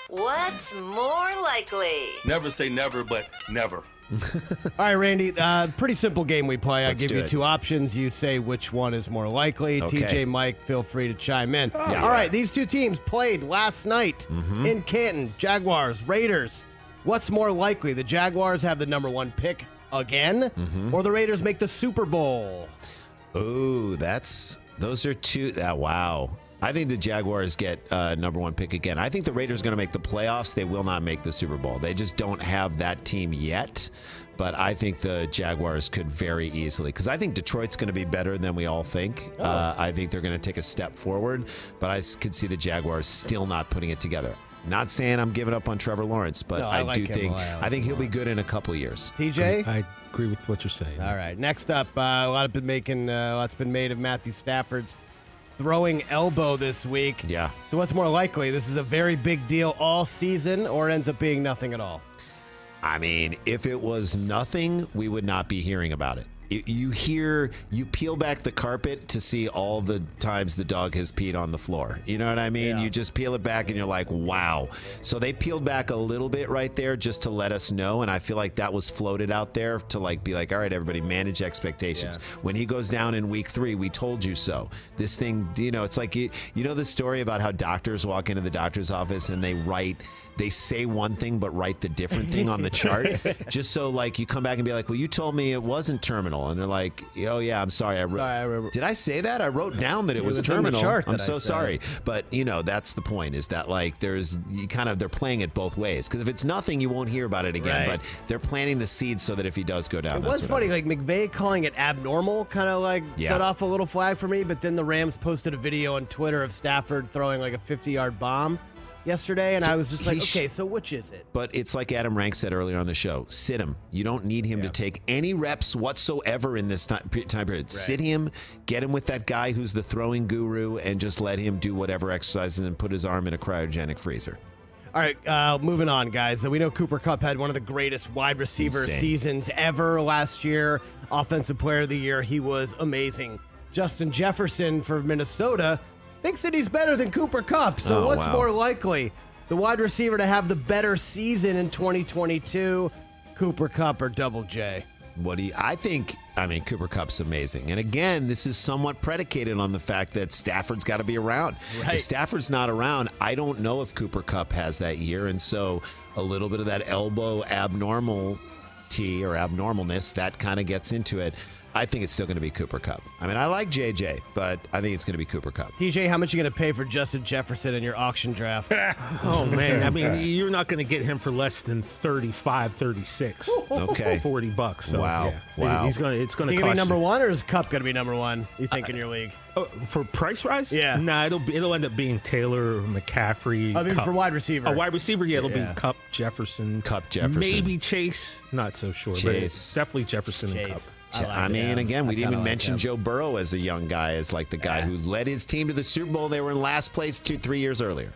What's more likely? Never say never, but never. All right, Randy, pretty simple game we play. I give you two options. You say which one is more likely. Okay. TJ, Mike, feel free to chime in. Yeah. All right, these two teams played last night in Canton. Jaguars, Raiders. What's more likely? The Jaguars have the #1 pick again, or the Raiders make the Super Bowl? Ooh, those are two. Wow. I think the Jaguars get #1 pick again. I think the Raiders are going to make the playoffs. They will not make the Super Bowl. They just don't have that team yet. But I think the Jaguars could very easily, because I think Detroit's going to be better than we all think. I think they're going to take a step forward, but I could see the Jaguars still not putting it together. Not saying I'm giving up on Trevor Lawrence, but No, I like do him. think I think he'll be good in a couple of years. TJ? I agree with what you're saying. All right. Next up, lots been made of Matthew Stafford's throwing elbow this week. Yeah. So what's more likely? This is a very big deal all season, or it ends up being nothing at all? I mean, if it was nothing, we would not be hearing about it. You peel back the carpet to see all the times the dog has peed on the floor. You know what I mean? Yeah. You just peel it back and you're like, wow. So they peeled back a little bit right there just to let us know. And I feel like that was floated out there to be like, all right, everybody, manage expectations. Yeah. When he goes down in week 3, we told you so. This thing, it's like, you know the story about how doctors walk into the doctor's office and they say one thing but write the different thing on the chart, just so you come back and be like, well, you told me it wasn't terminal, and they're like, oh yeah, I'm sorry, did I say that? I wrote down that it was terminal. I'm so sorry. But that's the point, is that they're playing it both ways, because if it's nothing, you won't hear about it again. Right. But they're planting the seeds so that if he does go down, It was funny, McVay calling it abnormal kind of set off a little flag for me, but then the Rams posted a video on Twitter of Stafford throwing a 50-yard bomb yesterday, and I was just okay, so which is it? But it's like Adam Rank said earlier on the show, sit him. You don't need him to take any reps whatsoever in this time period. Right. Sit him, get him with that guy who's the throwing guru, and just let him do whatever exercises and put his arm in a cryogenic freezer. All right, moving on, guys. We know Cooper Kupp had one of the greatest wide receiver seasons ever last year. Offensive Player of the Year, he was amazing. Justin Jefferson for Minnesota thinks that he's better than Cooper Kupp. So what's more likely? The wide receiver to have the better season in 2022, Cooper Kupp or Double J? I mean, Cooper Kupp's amazing. And again, this is somewhat predicated on the fact that Stafford's got to be around. Right. If Stafford's not around, I don't know if Cooper Kupp has that year. And so a little bit of that elbow abnormality or abnormalness, that kind of gets into it. I think it's still going to be Cooper Kupp. I mean, I like JJ, but I think it's going to be Cooper Kupp. TJ, how much are you going to pay for Justin Jefferson in your auction draft? Oh, man. I mean, you're not going to get him for less than 35, 36. Okay. $40. So, wow. Yeah. Wow. It's going to Is he going to be #1, or is Kupp going to be #1, you think, in your league? For price rise? Yeah. Nah, it'll end up being Taylor, McCaffrey. I mean, Kupp. for wide receiver. A wide receiver, it'll be Kupp, Jefferson. Maybe Chase. Not so sure. Chase. But definitely Jefferson and Kupp. I mean, again, we didn't even mention Joe Burrow as a young guy, as the guy who led his team to the Super Bowl. They were in last place 2-3 years earlier.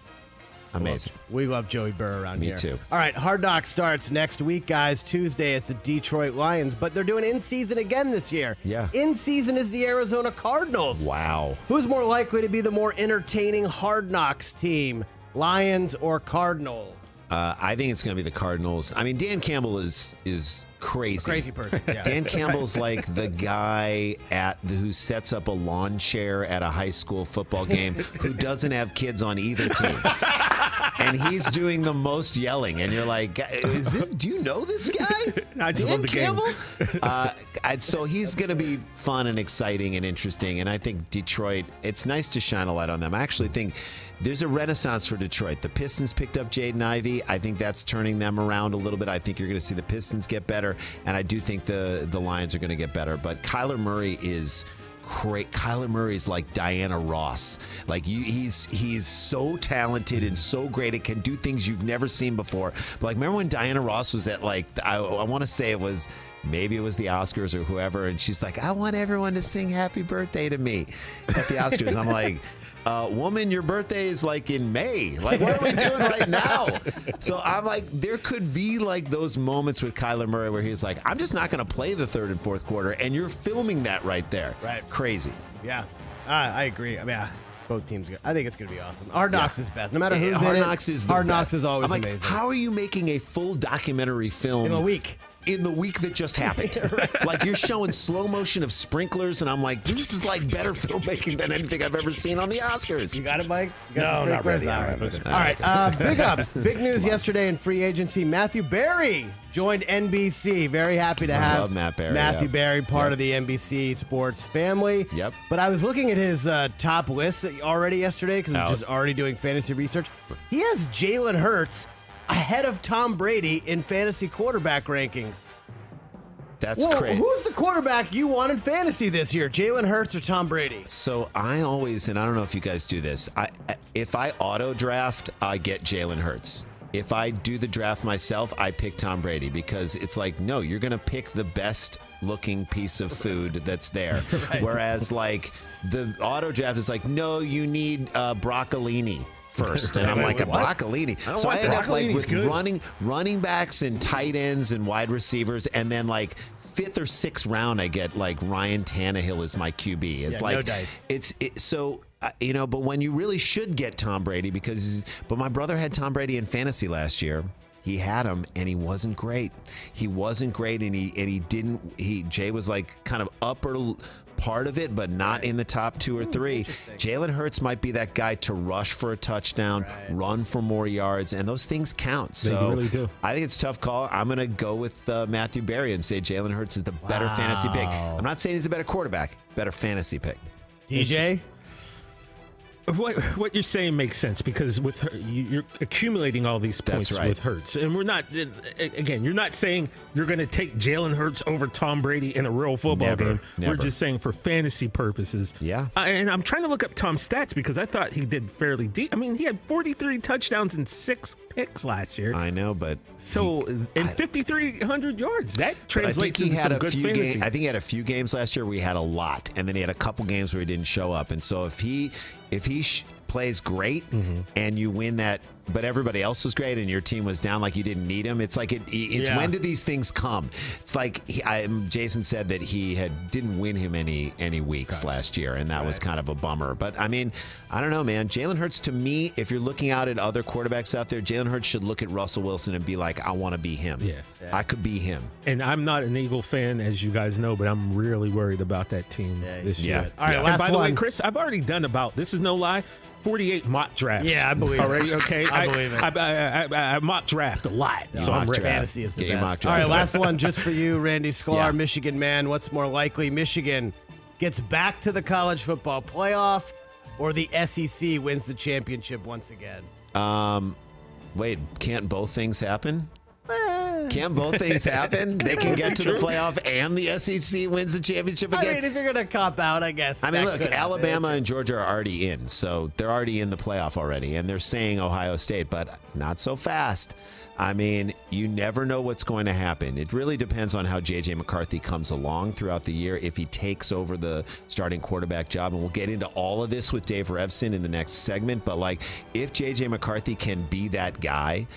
Amazing. We love Joey Burrow around here. Me too. All right, Hard Knocks starts next week, guys. Tuesday, it's the Detroit Lions, but they're doing in-season again this year. Yeah. In-season is the Arizona Cardinals. Wow. Who's more likely to be the more entertaining Hard Knocks team, Lions or Cardinals? I think it's going to be the Cardinals. I mean, Dan Campbell is crazy. A crazy person. Yeah. Dan Campbell's like the guy who sets up a lawn chair at a high school football game who doesn't have kids on either team. And he's doing the most yelling, and you're like, do you know this guy? I just Dan love the Campbell? So he's going to be fun and exciting and interesting, and I think Detroit, it's nice to shine a light on them. I actually think there's a renaissance for Detroit. The Pistons picked up Jaden Ivey. I think that's turning them around a little bit. I think you're going to see the Pistons get better, and I do think the Lions are going to get better. But Kyler Murray is great. Kyler Murray is like Diana Ross. He's so talented and so great. It can do things you've never seen before. But remember when Diana Ross was at I want to say maybe it was the Oscars or whoever, and she's like, I want everyone to sing happy birthday to me at the Oscars. I'm like, woman, your birthday is in May. What are we doing right now? So I'm like, there could be those moments with Kyler Murray where he's like, I'm just not going to play the third and fourth quarter, and you're filming that right there. Right. Crazy. Yeah, I agree. I mean, both teams. I think it's going to be awesome. Hard Knocks is best. No matter who's Hard in Knocks it, is the Hard best. Knocks is always I'm like, amazing. how are you making a full documentary film In a week. In the week that just happened? Like, you're showing slow motion of sprinklers, and I'm like, this is like better filmmaking than anything I've ever seen on the Oscars. You got it, Mike? You No, got the not sprinklers? really. All All right, right, All right. Big ups. Big news yesterday in free agency. Matthew Berry joined NBC. Very happy to have love Matt Berry, Matthew yeah. Berry, part Yep. of the NBC sports family. Yep. But I was looking at his top list already yesterday because I'm just already doing fantasy research. He has Jalen Hurts ahead of Tom Brady in fantasy quarterback rankings. That's Whoa, crazy. who's the quarterback you want in fantasy this year? Jalen Hurts or Tom Brady? So I always, and I don't know if you guys do this, if I auto draft, I get Jalen Hurts. If I do the draft myself, I pick Tom Brady because it's like, no, you're going to pick the best looking piece of food that's there. Right. Whereas like the auto draft is like, no, you need broccolini first. And I'm like, a broccolini. So I end up like with running backs and tight ends and wide receivers, and then like 5th or 6th round, I get like Ryan Tannehill is my QB. It's like no dice. But when you really should get Tom Brady but my brother had Tom Brady in fantasy last year. He had him, and he wasn't great. He wasn't great, and Jay was like kind of upper part of it, but not in the top 2 or 3. Jalen Hurts might be that guy to rush for a touchdown, run for more yards, and those things count. So They really do. I think it's a tough call. I'm going to go with Matthew Berry and say Jalen Hurts is the better fantasy pick. I'm not saying he's a better quarterback, better fantasy pick. DJ? What you're saying makes sense because with her, you're accumulating all these points with Hurts, and we're not. Again, you're not saying you're going to take Jalen Hurts over Tom Brady in a real football game. Never. We're just saying for fantasy purposes. Yeah. And I'm trying to look up Tom's stats because I thought he did fairly deep. I mean, he had 43 touchdowns and 6 picks last year. I know, but and 5,300 yards. That translates into some good fantasy. I think he had a few games last year where he had a lot, and then he had a couple games where he didn't show up. And so if he plays great and you win that, but everybody else was great and your team was down like you didn't need him, it's like it's when do these things come? It's like Jason said that he didn't win him any weeks last year, and that was kind of a bummer. But I mean, I don't know, man. Jalen Hurts, to me, if you're looking out at other quarterbacks out there, Jalen Hurts should look at Russell Wilson and be like, I want to be him. Yeah. I could be him. And I'm not an Eagle fan, as you guys know, but I'm really worried about that team this year. All right, and last by the way, one. Chris, I've already done this is no lie, 48 mock drafts. Yeah, I believe it. Already, okay? I believe it. I mock draft a lot, so I'm ready. Fantasy is the Get your mock best. All draft. right, last one just for you, Randy Sklar, Yeah. Michigan man. What's more likely, Michigan gets back to the college football playoff or the SEC wins the championship once again? Wait, can't both things happen? Can't both things happen? They can get to the playoff and the SEC wins the championship again? I mean, if you're going to cop out, I guess. I mean, that look, could happen. Alabama and Georgia are already in, so they're already in the playoff already, and they're saying Ohio State, but not so fast. I mean, you never know what's going to happen. It really depends on how J.J. McCarthy comes along throughout the year, if he takes over the starting quarterback job, and we'll get into all of this with Dave Revson in the next segment, but like, if J.J. McCarthy can be that guy,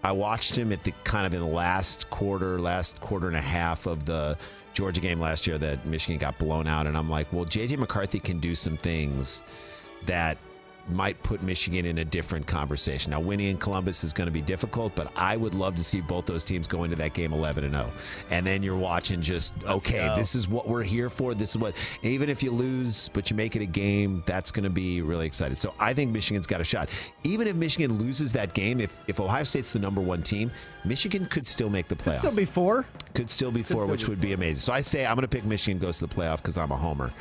I watched him at in the last quarter and a half of the Georgia game last year that Michigan got blown out. And I'm like, well, J.J. McCarthy can do some things that might put Michigan in a different conversation. Now, winning in Columbus is going to be difficult, but I would love to see both those teams go into that game 11-0. And then you're watching this is what we're here for. This is what, even if you lose, but you make it a game, that's going to be really exciting. So I think Michigan's got a shot. Even if Michigan loses that game, if Ohio State's the number 1 team, Michigan could still make the playoff. Could still be 4. Could still be 4, which would be amazing. So I say I'm going to pick Michigan goes to the playoff because I'm a homer.